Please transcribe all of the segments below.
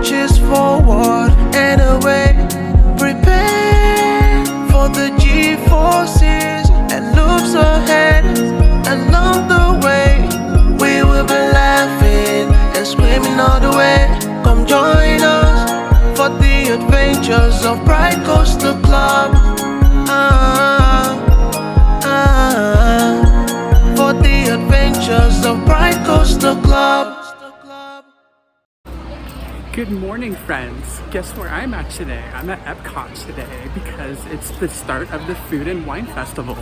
marches forward and away. Prepare for the G-forces and loops ahead. Along the way, we will be laughing and screaming all the way. Come join us for the adventures of Pride Coaster Club. For the adventures of Pride Coaster Club. Good morning, friends. Guess where I'm at today? I'm at Epcot today because it's the start of the Food and Wine Festival.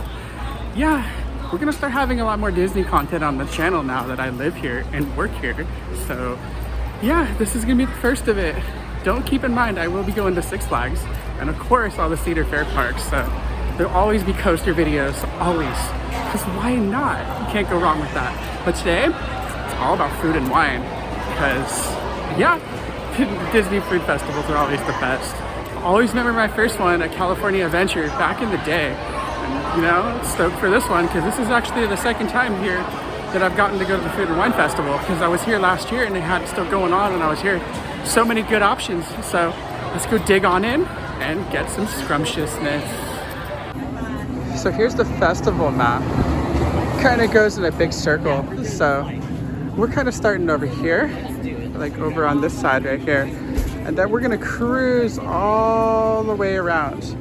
Yeah, we're gonna start having a lot more Disney content on the channel now that I live here and work here. So yeah, this is gonna be the first of it. Don't keep in mind, I will be going to Six Flags and of course all the Cedar Fair parks. So there'll always be coaster videos, always. Because why not? You can't go wrong with that. But today, it's all about food and wine. Because yeah, Disney food festivals are always the best. I always remember my first one at California Adventure back in the day. And, you know, stoked for this one because this is actually the second time here that I've gotten to go to the Food and Wine Festival because I was here last year and they had it still going on and I was here. So many good options. So let's go dig on in and get some scrumptiousness. So here's the festival map. Kind of goes in a big circle. So we're kind of starting over here, like over on this side right here. And then we're gonna cruise all the way around.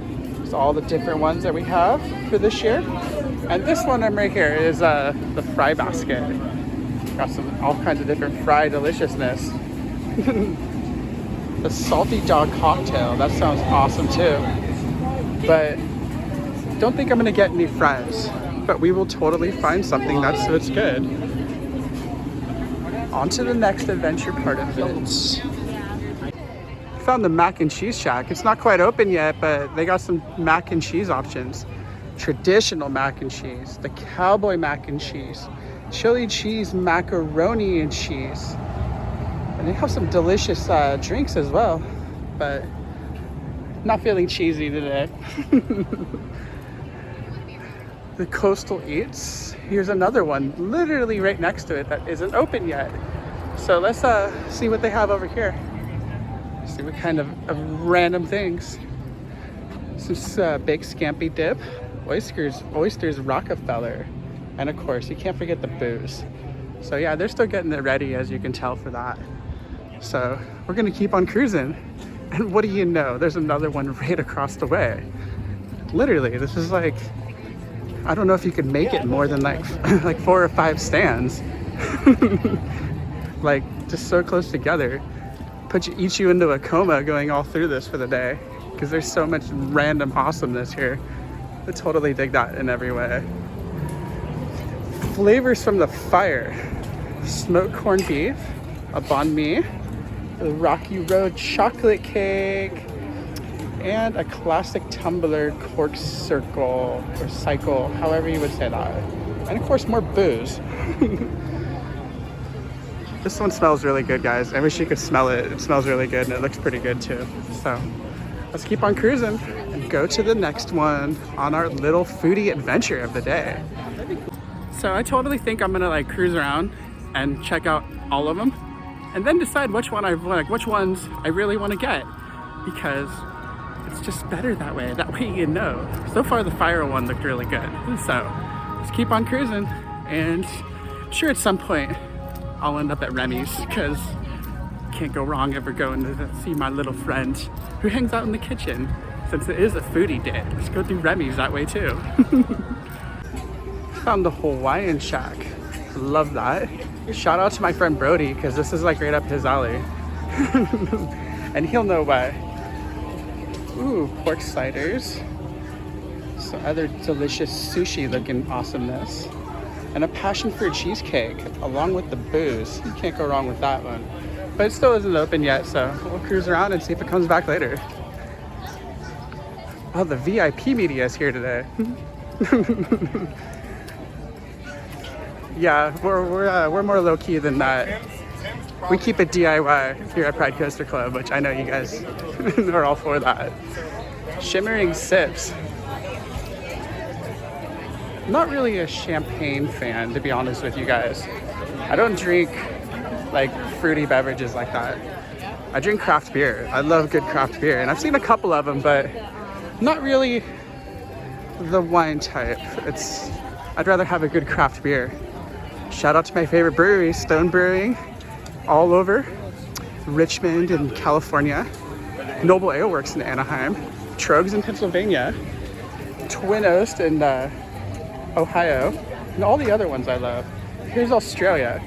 So all the different ones that we have for this year. And this one I'm right here is the fry basket. Got all kinds of different fry deliciousness. The salty dog cocktail, that sounds awesome too. But don't think I'm gonna get any fries, but we will totally find something that's good. On to the next adventure part of it. Found the mac and cheese shack. It's not quite open yet, but they got some mac and cheese options. Traditional mac and cheese, the cowboy mac and cheese, chili cheese macaroni and cheese. And they have some delicious drinks as well, but not feeling cheesy today. The Coastal Eats. Here's another one literally right next to it that isn't open yet. So let's see what they have over here. See what kind of random things. Some baked scampi dip, oysters Rockefeller, and of course you can't forget the booze. So yeah, they're still getting it ready as you can tell for that. So we're gonna keep on cruising. And what do you know? There's another one right across the way. Literally, this is like, I don't know if you could make it more than like 4 or 5 stands. Like just so close together. Eat you into a coma going all through this for the day. Because there's so much random awesomeness here. I totally dig that in every way. Flavors from the fire. Smoked corned beef, a banh mi, the Rocky Road chocolate cake, and a classic tumbler cork circle or cycle, however you would say that. And of course, more booze. This one smells really good, guys. I wish you could smell it. It smells really good and it looks pretty good too. So let's keep on cruising and go to the next one on our little foodie adventure of the day. So I totally think I'm gonna like cruise around and check out all of them and then decide which ones I really want to get, because it's just better that way. That way you know. So far the fire one looked really good. So let's keep on cruising, and I'm sure at some point I'll end up at Remy's because can't go wrong ever going to see my little friend who hangs out in the kitchen. Since it is a foodie day, let's go do Remy's that way too. Found the Hawaiian Shack. Love that. Shout out to my friend Brody because this is like right up his alley. And he'll know why. Ooh, pork sliders. Some other delicious sushi looking awesomeness. And a passion fruit cheesecake along with the booze. You can't go wrong with that one. But it still isn't open yet, so we'll cruise around and see if it comes back later. Oh, the VIP media is here today. Yeah, we're more low key than that. We keep it DIY here at Pride Coaster Club, which I know you guys are all for that. Shimmering sips. Not really a champagne fan, to be honest with you guys. I don't drink like fruity beverages like that. I drink craft beer. I love good craft beer, and I've seen a couple of them, but not really the wine type. I'd rather have a good craft beer. Shout out to my favorite brewery, Stone Brewing, all over Richmond in California, Noble Ale Works in Anaheim, Trogs in Pennsylvania, Twin Oast in Ohio, and all the other ones I love. Here's Australia.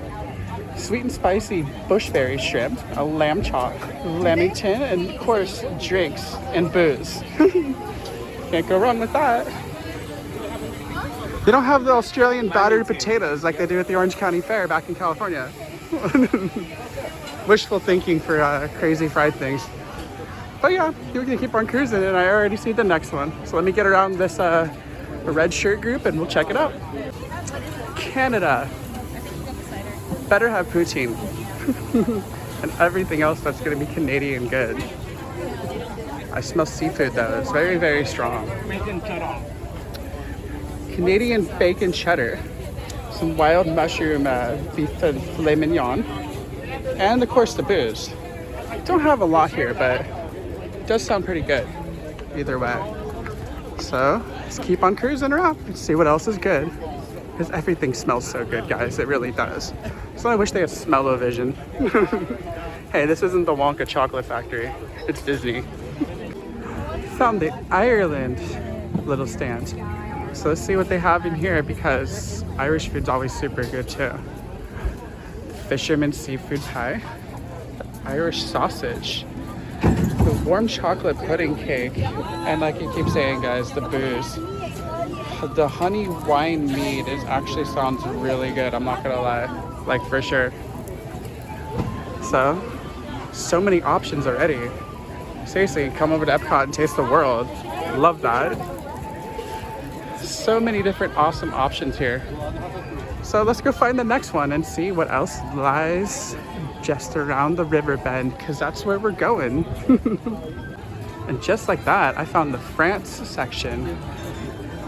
Sweet and spicy bushberry shrimp, a lamb chop, lamington, and of course, drinks and booze. Can't go wrong with that. They don't have the Australian battered potatoes like they do at the Orange County Fair back in California. Wishful thinking for crazy fried things. But yeah, we're gonna keep on cruising, and I already see the next one. So let me get around this red shirt group and we'll check it out. Canada. Better have poutine. And everything else that's gonna be Canadian good. I smell seafood though, it's very, very strong. Canadian bacon cheddar. Some wild mushroom beef filet mignon. And of course the booze. Don't have a lot here, but it does sound pretty good either way. So let's keep on cruising around and see what else is good. Because everything smells so good, guys. It really does. So I wish they had smell-o-vision. Hey, this isn't the Wonka chocolate factory. It's Disney. Found the Ireland little stand. So let's see what they have in here, because Irish food's always super good too. Fisherman seafood pie. The Irish sausage. The warm chocolate pudding cake. And like you keep saying, guys, the booze. The honey wine mead actually sounds really good, I'm not gonna lie, like for sure. So many options already. Seriously, come over to Epcot and taste the world. Love that. So many different awesome options here. So let's go find the next one and see what else lies just around the river bend, because that's where we're going. And just like that, I found the France section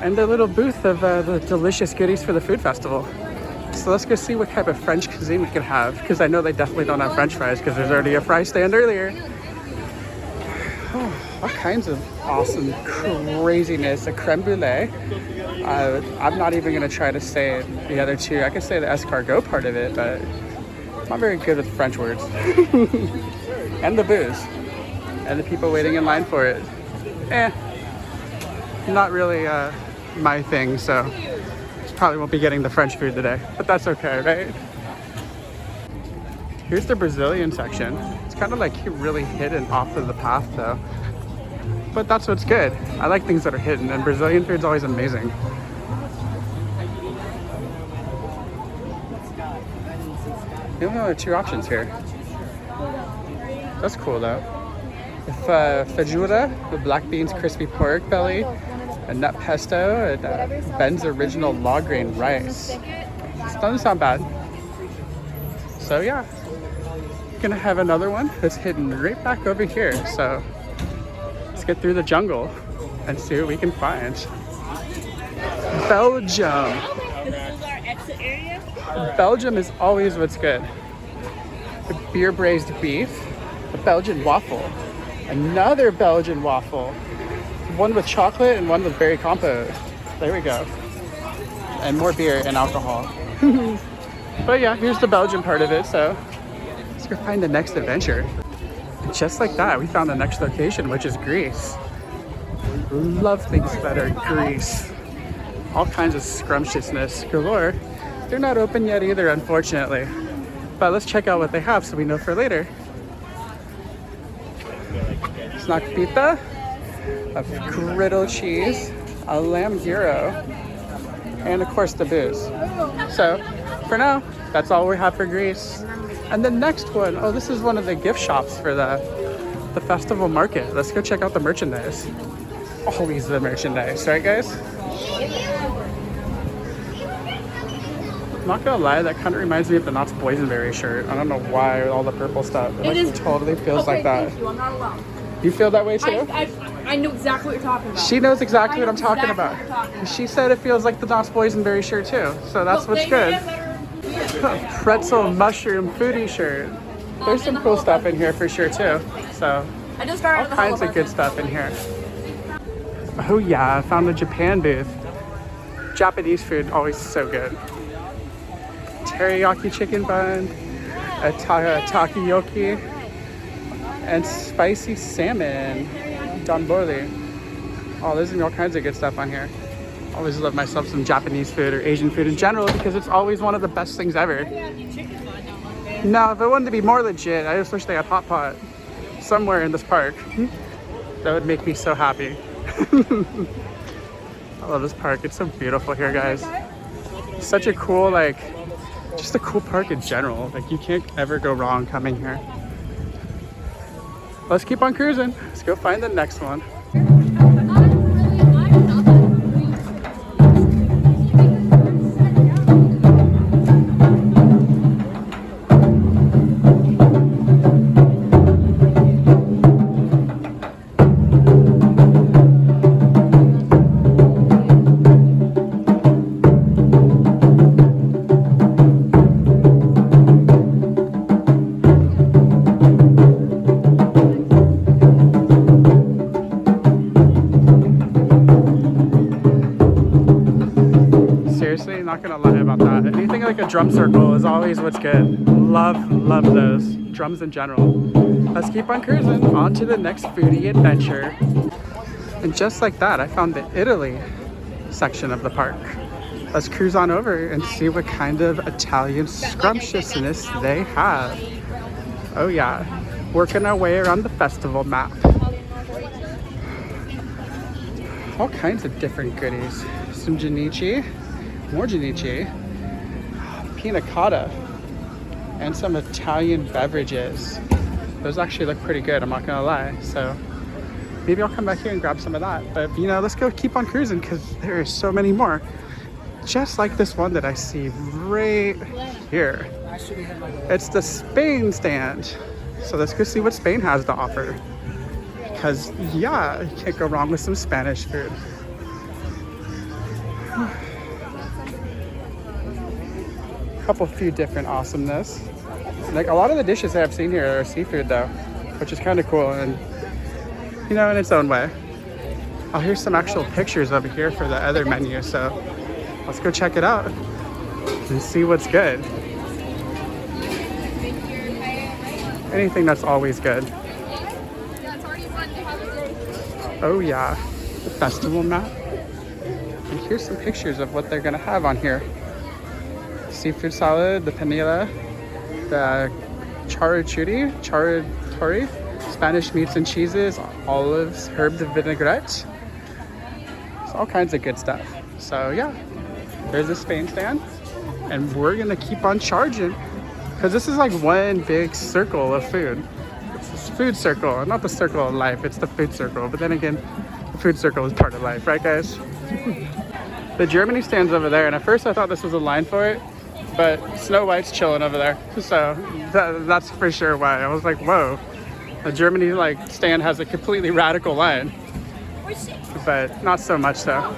and the little booth of the delicious goodies for the food festival. So let's go see what type of French cuisine we can have, because I know they definitely don't have French fries because there's already a fry stand earlier. Oh, all kinds of awesome craziness. A creme brulee. I'm not even gonna try to say the other two. I can say the escargot part of it, but I'm not very good with French words. And the booze. And the people waiting in line for it. Not really my thing, so probably won't be getting the French food today, but that's okay, right? Here's the Brazilian section. It's kind of like really hidden off of the path though, but that's what's good. I like things that are hidden, and Brazilian food's always amazing. You only have two options here. That's cool though. With feijoada, the black beans, crispy pork belly, a nut pesto, and Ben's original log grain rice. This doesn't sound bad. So yeah, gonna have another one that's hidden right back over here. So let's get through the jungle and see what we can find. Belgium. This is our exit area. Belgium is always what's good. The beer braised beef, the Belgian waffle, another Belgian waffle. One with chocolate and one with berry compote. There we go. And more beer and alcohol. But yeah, here's the Belgian part of it, so let's go find the next adventure. Just like that, we found the next location, which is Greece. Love things that are Greece. All kinds of scrumptiousness galore. They're not open yet either, unfortunately. But let's check out what they have so we know for later. Snack pita. Of griddle cheese, a lamb gyro, and of course the booze. So for now, that's all we have for Greece. And the next one, oh, this is one of the gift shops for the festival market. Let's go check out the merchandise. Always the merchandise, right guys? I'm not gonna lie, that kind of reminds me of the Knott's Boysenberry shirt. I don't know why, with all the purple stuff. It totally feels like that. Thank you. I'm not alone. You feel that way too? I know exactly what you're talking about. She knows exactly what I'm talking about. She said it feels like the Knott's Boysenberry shirt too. So that's what's good. Pretzel mushroom foodie shirt. There's some cool stuff in here for sure too. So I just all started the kinds of good stuff in here. Oh yeah, I found the Japan booth. Japanese food, always so good. Teriyaki chicken bun, a takoyaki, and spicy salmon, donbori. Oh, there's all kinds of good stuff on here. Always love myself some Japanese food or Asian food in general because it's always one of the best things ever. No, if it wanted to be more legit, I just wish they had hot pot somewhere in this park. That would make me so happy. I love this park. It's so beautiful here, guys. Such a cool, like, just a cool park in general. Like, you can't ever go wrong coming here. Let's keep on cruising. Let's go find the next one. Not gonna lie about that. Anything like a drum circle is always what's good. Love those drums in general. Let's keep on cruising on to the next foodie adventure. And just like that, I found the Italy section of the park. Let's cruise on over and see what kind of Italian scrumptiousness they have. Oh yeah, working our way around the festival map. All kinds of different goodies. Some Genichi, more Genichi, pina colada, and some Italian beverages. Those actually look pretty good, I'm not gonna lie. So maybe I'll come back here and grab some of that. But you know, let's go keep on cruising because there are so many more. Just like this one that I see right here. It's the Spain stand. So let's go see what Spain has to offer. Because yeah, you can't go wrong with some Spanish food. Few different awesomeness. Like a lot of the dishes I've seen here are seafood though, which is kind of cool and you know, in its own way. Oh, here's some actual pictures over here for the other menu, so let's go check it out and see what's good. Anything that's always good. Oh yeah, the festival map. And here's some pictures of what they're gonna have on here. Seafood salad, the panilla, the charichuri, Spanish meats and cheeses, olives, herb de vinaigrette. It's all kinds of good stuff. So yeah, there's the Spain stand, and we're gonna keep on charging because this is like one big circle of food. It's this food circle, not the circle of life, it's the food circle. But then again, the food circle is part of life, right guys? The Germany stand's over there, and at first I thought this was a line for it. But Snow White's chilling over there, so that's for sure why. I was like, whoa, the Germany like stand has a completely radical line, but not so much so.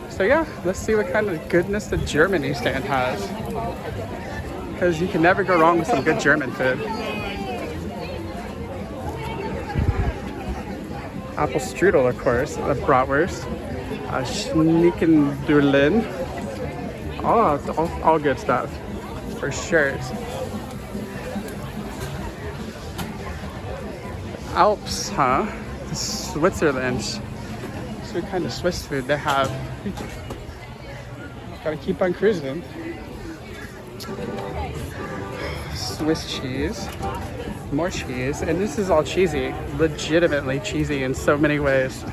So yeah, let's see what kind of goodness the Germany stand has, because you can never go wrong with some good German food. Apple strudel, of course, a bratwurst, a Schnickendulen. Oh, all good stuff, for sure. Alps, huh? Switzerland. So what kind of Swiss food they have? Gotta keep on cruising. Swiss cheese, more cheese, and this is all cheesy. Legitimately cheesy in so many ways.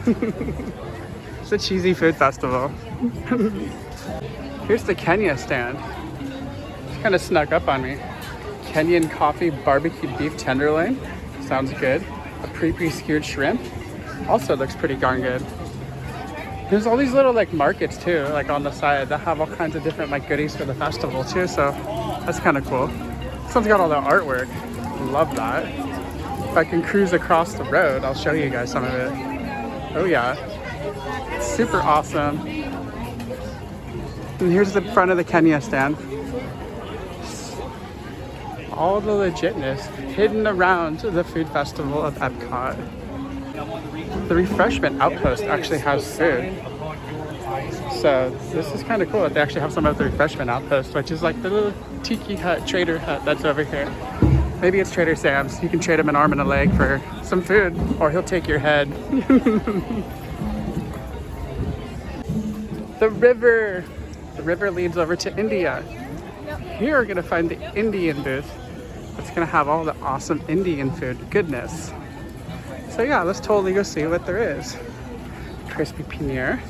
It's a cheesy food festival. Here's the Kenya stand. It kind of snuck up on me. Kenyan coffee barbecue beef tenderloin. Sounds good. A pre-skewered shrimp. Also looks pretty darn good. There's all these little like markets too, like on the side that have all kinds of different like goodies for the festival too. So that's kind of cool. This one's got all the artwork. Love that. If I can cruise across the road, I'll show you guys some of it. Oh yeah. Super awesome. And here's the front of the Kenya stand. all the legitness hidden around the food festival of Epcot. The refreshment outpost actually has food. So this is kind of cool that they actually have some of the refreshment outpost, which is like the little tiki hut, trader hut that's over here. Maybe it's Trader Sam's. You can trade him an arm and a leg for some food, or he'll take your head. The river. The river leads over to India. Here we're gonna find the Indian booth. It's gonna have all the awesome Indian food goodness. So yeah, let's totally go see what there is. Crispy paneer,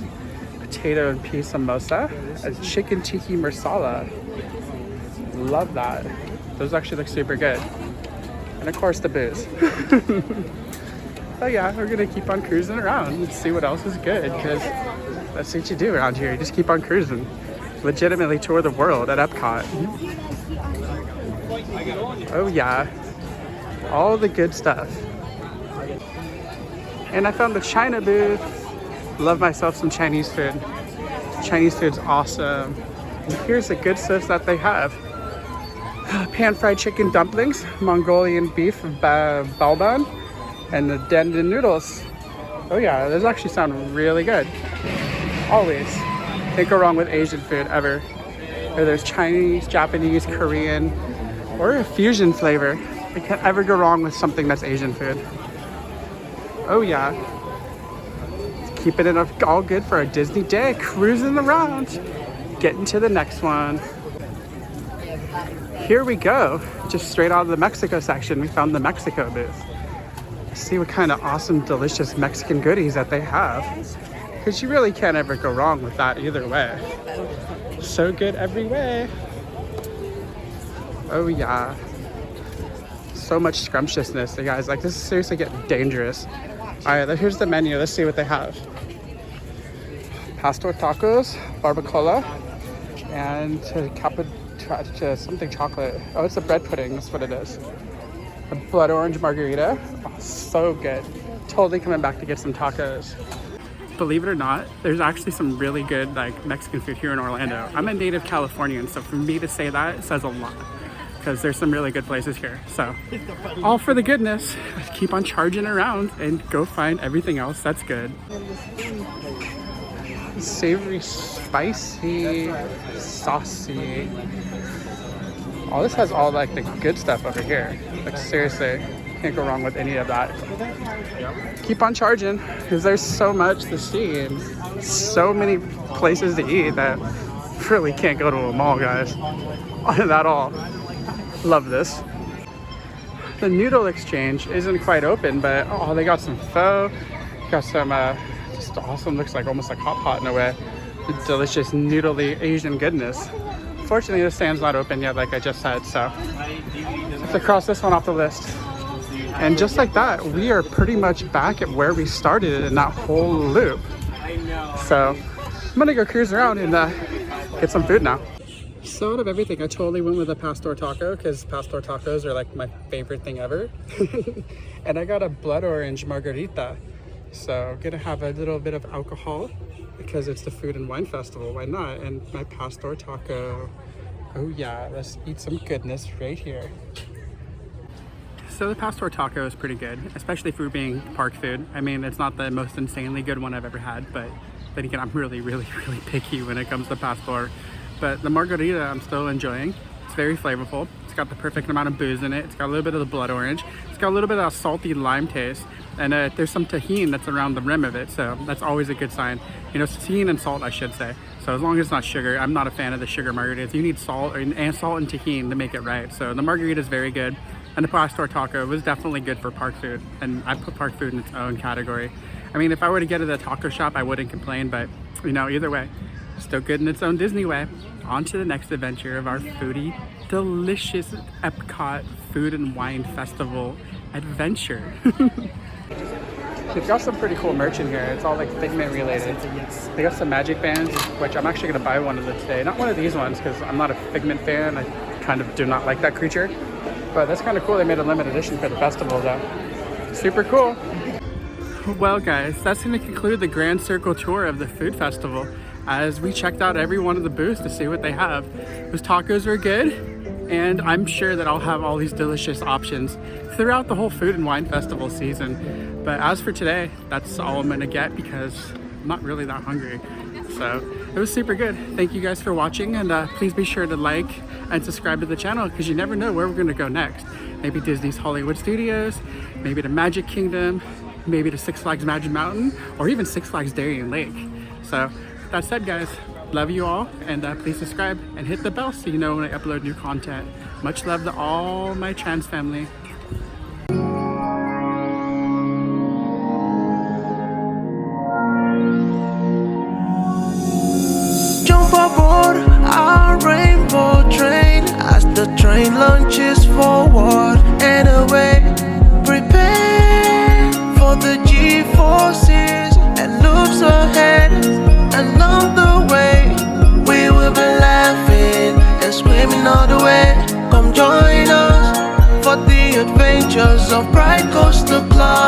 potato and pea samosa, and chicken tikka masala. Love that. Those actually look super good. And of course the booze. But yeah, we're gonna keep on cruising around and see what else is good, because that's what you do around here. You just keep on cruising. Legitimately tour the world at Epcot. Oh yeah, all the good stuff. And I found the China booth. Love myself some Chinese food. Chinese food's awesome. And here's the good stuff that they have. Pan-fried chicken dumplings, Mongolian beef balban, and the dendon noodles. Oh yeah, those actually sound really good. Always. Can't go wrong with Asian food ever. Whether there's Chinese, Japanese, Korean, or a fusion flavor. You can't ever go wrong with something that's Asian food. Oh yeah. Keeping it all good for a Disney day, cruising around. Getting to the next one. Here we go. Just straight out of the Mexico section, we found the Mexico booth. Let's see what kind of awesome, delicious Mexican goodies that they have. Because you really can't ever go wrong with that either way. So good every way. Oh yeah. So much scrumptiousness, you guys. Like, this is seriously getting dangerous. All right, here's the menu. Let's see what they have. Pastor tacos, barbacoa, and something chocolate. Oh, it's a bread pudding. That's what it is. A blood orange margarita. Oh, so good. Totally coming back to get some tacos. Believe it or not, there's actually some really good like Mexican food here in Orlando. I'm a native Californian, so for me to say that, it says a lot, because there's some really good places here. So all for the goodness. Keep on charging around and go find everything else that's good. Savory, spicy, saucy. All this has all like the good stuff over here. Like seriously, can't go wrong with any of that. Keep on charging, because there's so much to see and so many places to eat that really can't go to a mall, guys. Not at all. Love this. The Noodle Exchange isn't quite open, but oh, they got some pho, got some just awesome, looks like almost like hot pot in a way. Delicious noodly Asian goodness. Fortunately, the stand's not open yet, like I just said, so I have to cross this one off the list. And just like that, we are pretty much back at where we started in that whole loop. So I'm gonna go cruise around and get some food now. So out of everything, I totally went with a pastor taco, because pastor tacos are like my favorite thing ever. And I got a blood orange margarita. So I'm gonna have a little bit of alcohol because it's the Food and Wine Festival, why not? And my pastor taco. Oh yeah, let's eat some goodness right here. So the pastor taco is pretty good, especially for being park food. I mean, it's not the most insanely good one I've ever had, but then again, I'm really picky when it comes to pastor. But the margarita I'm still enjoying. It's very flavorful. It's got the perfect amount of booze in it. It's got a little bit of the blood orange. It's got a little bit of a salty lime taste. And there's some tahini that's around the rim of it, so that's always a good sign. You know, tahini and salt, I should say. So as long as it's not sugar, I'm not a fan of the sugar margaritas. You need salt and salt and tahini to make it right. So the margarita is very good. And the pastor taco was definitely good for park food. And I put park food in its own category. I mean, if I were to get it at a taco shop, I wouldn't complain, but you know, either way, still good in its own Disney way. On to the next adventure of our foodie, delicious Epcot Food and Wine Festival adventure. They've got some pretty cool merch in here. It's all like Figment related. They got some magic bands, which I'm actually gonna buy one of them today. Not one of these ones, because I'm not a Figment fan. I kind of do not like that creature. But that's kind of cool. They made a limited edition for the festival though. Super cool. Well guys, that's gonna conclude the Grand Circle tour of the food festival, as we checked out every one of the booths to see what they have. Those tacos were good, And I'm sure that I'll have all these delicious options throughout the whole Food and Wine Festival season. But as for today, that's all I'm gonna get because I'm not really that hungry. So it was super good. Thank you guys for watching, and please be sure to like and subscribe to the channel because you never know where we're gonna go next. Maybe Disney's Hollywood Studios, maybe to Magic Kingdom, maybe to Six Flags Magic Mountain, or even Six Flags Darien Lake. So that said, guys, love you all, and please subscribe and hit the bell so you know when I upload new content. Much love to all my trans family. Jump aboard our rainbow train as the train launches forward and away. Prepare for the G-forces and loops ahead. Along the way, we will be laughing and swimming all the way. Come join us for the adventures of Bright Coastal Club.